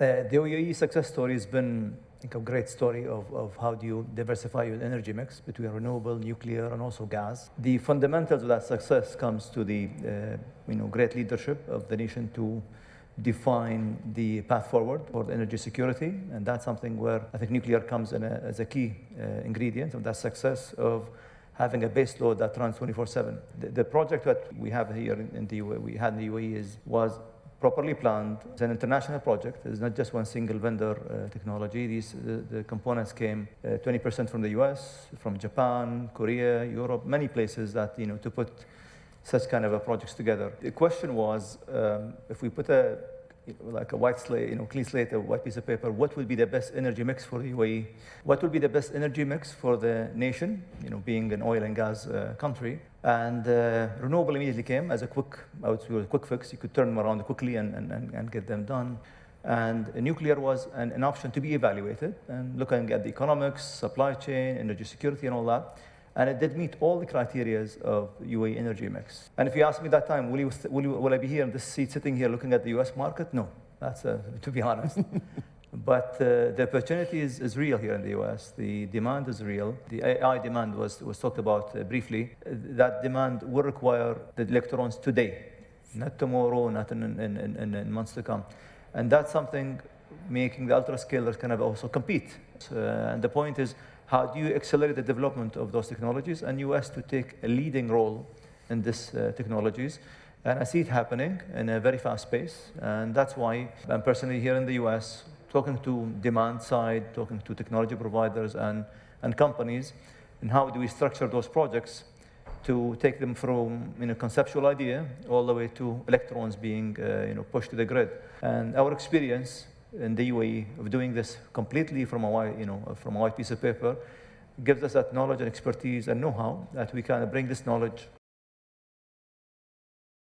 The UAE success story has been, I think, a great story of how do you diversify your energy mix between renewable, nuclear, and also gas. The fundamentals of that success comes to the great leadership of the nation to define the path forward for energy security, and that's something where I think nuclear comes in as a key ingredient of that success of having a base load that runs 24/7. The project that we have here in the UAE, we had in the UAE was properly planned. It's an international project. It's not just one single vendor technology. The components came 20% from the US, from Japan, Korea, Europe, many places that, to put such kind of a projects together. The question was, if we put a white slate, clean slate, a white piece of paper, what would be the best energy mix for the UAE? What would be the best energy mix for the nation, being an oil and gas country? And renewable immediately came as a quick fix. You could turn them around quickly and get them done. And nuclear was an option to be evaluated, and looking at the economics, supply chain, energy security, and all that. And it did meet all the criteria of UAE energy mix. And if you ask me that time, will I be here in this seat sitting here looking at the US market? No, that's to be honest. But the opportunity is real here in the US. The demand is real. The AI demand was talked about briefly. That demand will require the electrons today, not tomorrow, not in months to come. And that's something making the ultra-scalers kind of also compete. And the point is, how do you accelerate the development of those technologies, and US to take a leading role in these technologies? And I see it happening in a very fast pace, and that's why I'm personally here in the US talking to demand side, talking to technology providers and companies, and how do we structure those projects to take them from conceptual idea all the way to electrons being pushed to the grid. And our experience in the UAE of doing this completely from a white piece of paper gives us that knowledge and expertise and know-how that we can bring this knowledge